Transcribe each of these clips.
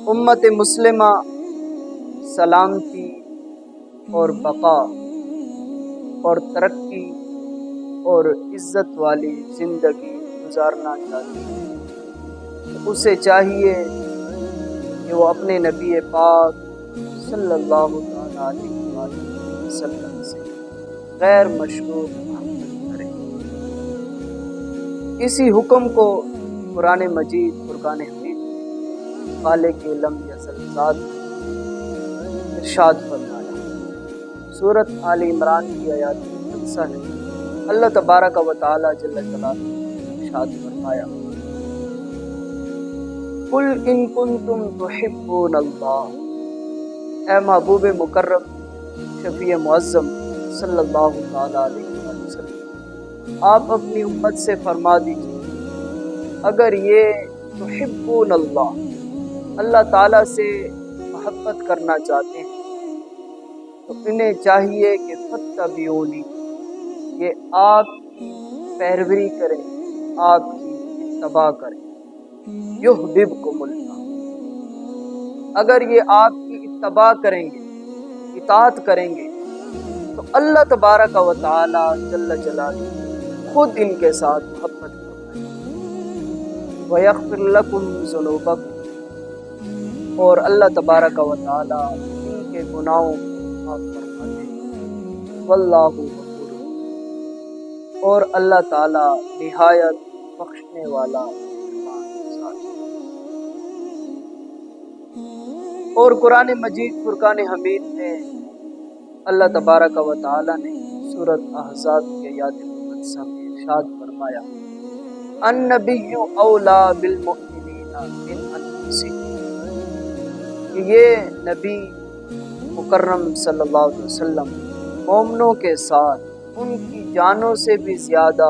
امت مسلمہ سلامتی اور بقا اور ترقی اور عزت والی زندگی گزارنا چاہتی ہے، اسے چاہیے کہ وہ اپنے نبی پاک صلی اللہ تعالیٰ علیہ وآلہ وسلم سے غیر مشروط محبت کرے۔ اسی حکم کو قرآن مجید فرقان حمید خالق لم یزل ذات ارشاد فرمایا۔ سورۃ آل عمران کی آیات 5 ہے۔ اللہ تبارک و تعالی جل جلالہ ارشاد فرمایا، قل ان کنتم تحبون اللہ، اے محبوب مکرم شفیع معظم صلی اللہ تعالی علیہ وسلم، آپ اپنی امت سے فرما دیجیے اگر یہ تحبون اللہ، اللہ تعالیٰ سے محبت کرنا چاہتے ہیں تو انہیں چاہیے کہ فاتبعونی، یہ آپ کی پیروی کریں، آپ کی اتباع کریں، یحببکم اللہ، اگر یہ آپ کی اتباع کریں گے، اطاعت کریں گے تو اللہ تبارک و تعالی جل جلالہ خود ان کے ساتھ محبت کرتا ہے، ویغفر لکم ذنوبکم، اور اللہ تبارک و تعالی ان کے گناہوں کو معاف فرماتے ہیں، واللہ غفور، اور اللہ تعالی نہایت بخشنے والا اور قرآن مجید فرقان حمید میں اللہ تبارک و تعالی نے سورۃ احزاب کے آیات مقدسہ میں ارشاد فرمایا، النبی اولیٰ بالمؤمنین من انفسہم، کہ یہ نبی مکرم صلی اللہ علیہ وسلم مومنوں کے ساتھ ان کی جانوں سے بھی زیادہ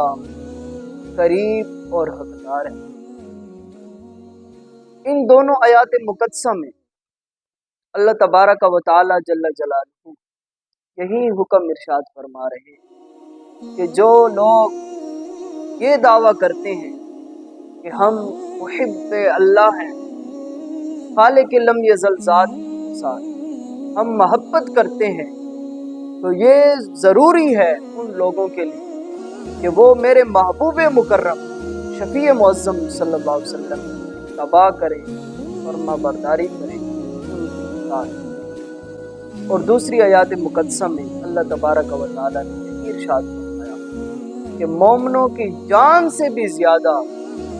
قریب اور حقدار ہے۔ ان دونوں آیات مقدسہ میں اللہ تبارک و تعالی جل جلالہ یہی حکم ارشاد فرما رہے ہیں کہ جو لوگ یہ دعویٰ کرتے ہیں کہ ہم محب اللہ ہیں، خالق لم یزل ذات کے ساتھ ہم محبت کرتے ہیں، تو یہ ضروری ہے ان لوگوں کے لیے کہ وہ میرے محبوب مکرم شفیع معظم صلی اللہ علیہ وسلم کی اتباع کریں، فرما برداری کریں، ان کی اطاعت۔ اور دوسری آیات مقدسہ میں اللہ تبارک و تعالی نے یہی ارشاد فرمایا کہ مومنوں کی جان سے بھی زیادہ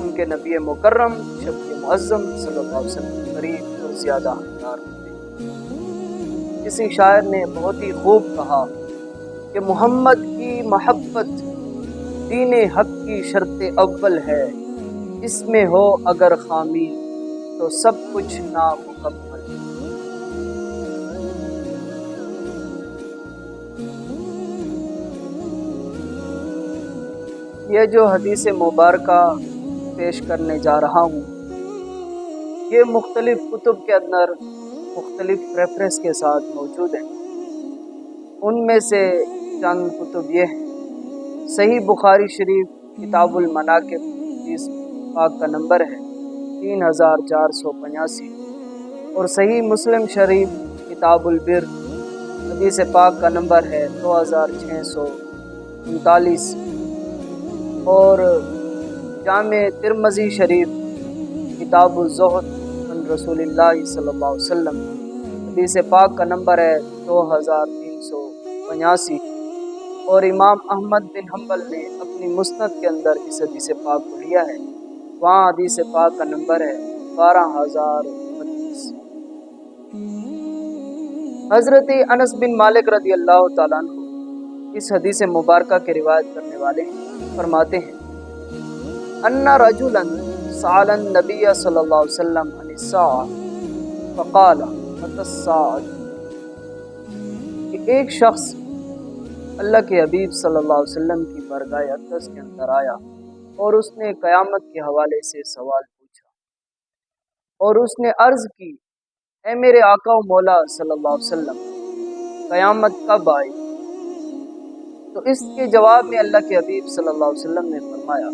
ان کے نبی مکرم شفیع معظم صلی اللہ علیہ وسلم قریب اور زیادہ حقدار ہوتے ہیں۔ کسی شاعر نے بہت ہی خوب کہا کہ محمد کی محبت دین حق کی شرط اول ہے، اس میں ہو اگر خامی تو سب کچھ نامکمل۔ یہ جو حدیث مبارکہ پیش کرنے جا رہا ہوں، یہ مختلف کتب کے اندر مختلف ریفرنس کے ساتھ موجود ہیں۔ ان میں سے چند کتب یہ ہیں: صحیح بخاری شریف کتاب المناقب، حدیث پاک کا نمبر ہے 3485، اور صحیح مسلم شریف کتاب البر، حدیث پاک کا نمبر ہے 2639، اور جامع ترمذی شریف کتاب الزہد عن رسول اللہ صلی اللہ علیہ وسلم، حدیث پاک کا نمبر ہے 2385، اور امام احمد بن حنبل نے اپنی مسند کے اندر اس حدیث پاک کو لیا ہے، وہاں حدیث پاک کا نمبر ہے 12032۔ حضرت انس بن مالک رضی اللہ تعالیٰ عنہ اس حدیث مبارکہ کی روایت کرنے والے فرماتے ہیں، ان رجلا سأل النبی صلی اللہ علیہ وسلم عن الساعة فقال متی الساعة، کہ ایک شخص اللہ کے حبیب صلی اللہ علیہ وسلم کی بارگاہ اقدس کے اندر آیا اور اس نے قیامت کے حوالے سے سوال پوچھا، اور اس نے عرض کی، اے میرے آقا و مولا صلی اللہ علیہ وسلم، قیامت کب آئی؟ تو اس کے جواب میں اللہ کے حبیب صلی اللہ علیہ وسلم نے فرمایا،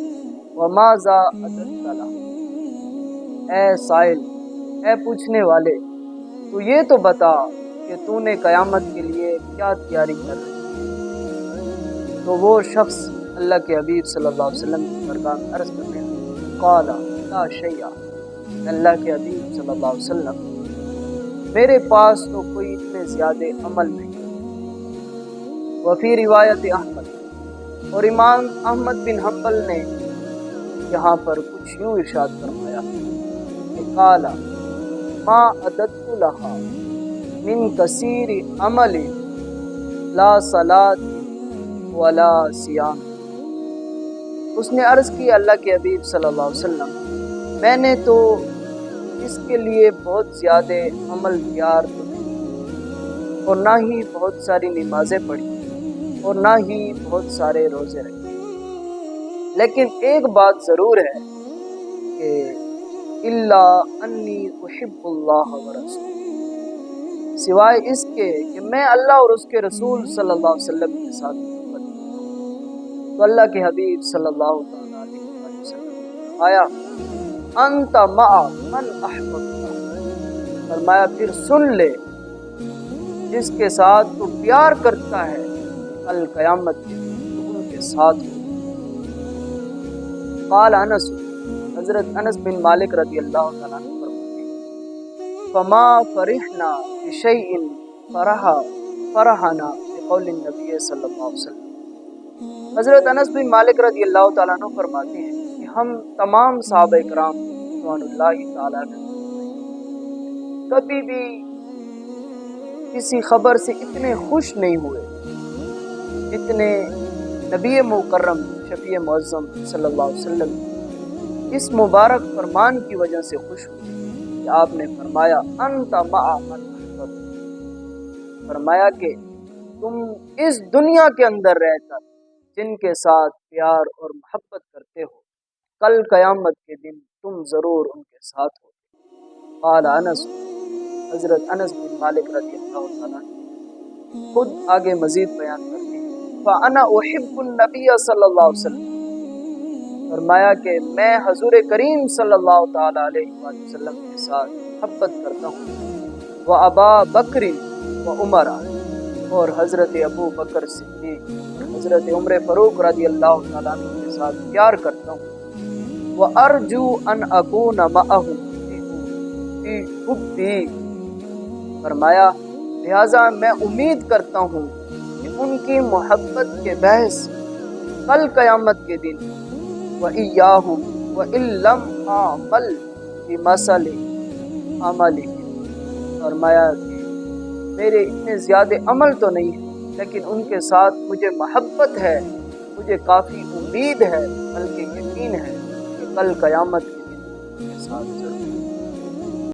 وماذا أددت له، اے سائل، اے پوچھنے والے، تو یہ تو بتا کہ تو نے قیامت کے لیے کیا تیاری کر رہی ہے؟ تو وہ شخص اللہ کے حبیب صلی اللہ علیہ وسلم کی بارگاہ میں عرض کرنے لگا، قال لا شیء، اللہ کے حبیب صلی اللہ علیہ وسلم، میرے پاس تو کوئی اتنے زیادہ عمل نہیں۔ وفی روایت احمد، اور امام احمد بن حنبل نے یہاں پر کچھ یوں ارشاد فرمایا کہ قال ما عددت لها من کثیر عمل لا صلاۃ ولا صیام۔ اس نے عرض کی اللہ کے حبیب صلی اللہ علیہ وسلم، میں نے تو اس کے لیے بہت زیادہ عمل تیار تو نہیں، اور نہ ہی بہت ساری نمازیں پڑھی، اور نہ ہی بہت سارے روزے رکھے، لیکن ایک بات ضرور ہے کہ الا انی احب اللہ ورسولہ، سوائے اس کے کہ میں اللہ اور اس کے رسول صلی اللہ علیہ وسلم کے ساتھ محبت کرتا ہوں۔ تو اللہ کے حبیب صلی اللہ تعالیٰ علیہ وسلم نے فرمایا انت مع من احببت، فرمایا پھر سن لے، جس کے ساتھ تو پیار کرتا ہے کل قیامت کے دن تو ان کے ساتھ ہو۔ قال انس، حضرت انس بن مالک رضی اللہ تعالیٰ عنہ فرماتے ہیں فما فرحنا بشیء فرحنا بقول النبی صلی اللہ علیہ وسلم۔ حضرت انس بن مالک رضی اللہ تعالیٰ عنہ فرماتے ہیں کہ ہم تمام صحابہ کرام رضوان اللہ تعالیٰ عنہ کبھی بھی کسی خبر سے اتنے خوش نہیں ہوئے جتنے نبی مکرم شفیع معظم صلی اللہ علیہ وسلم اس مبارک فرمان کی وجہ سے خوش ہوئے کہ آپ نے فرمایا انت مع من احببت، فرمایا کہ تم اس دنیا کے اندر رہ کر جن کے ساتھ پیار اور محبت کرتے ہو کل قیامت کے دن تم ضرور ان کے ساتھ ہو۔ قال انس، حضرت انس بن مالک رضی اللہ تعالیٰ عنہ خود آگے مزید بیان کرتے ہیں فَأَنَا أُحِبُّ النَّبِيَّ صلی اللہ علیہ وسلم، فرمایا کہ میں حضور کریم صلی اللہ تعالیٰ علیہ وسلم کے ساتھ محبت کرتا ہوں، وَأَبَا بَكْرٍ وَعُمَرَ، اور حضرت ابو بکر صدیق اور حضرت عمر فاروق رضی اللہ تعالیٰ عنہ کے ساتھ پیار کرتا ہوں، وَأَرْجُو أَنْ أَكُونَ مَعَهُمْ فِي حُبِّي، فرمایا لہٰذا میں امید کرتا ہوں کہ ان کی محبت کے بحث کل قیامت کے دن وَإِيَّاهُمْ وَإِن لَّمْ أَعْمَلْ بِمَثَلِ عَمَلِهِمْ، فرمایا کہ میرے اتنے زیادہ عمل تو نہیں ہے لیکن ان کے ساتھ مجھے محبت ہے، مجھے کافی امید ہے، بلکہ یقین ہے کہ کل قیامت کے دن ان کے ساتھ ضرور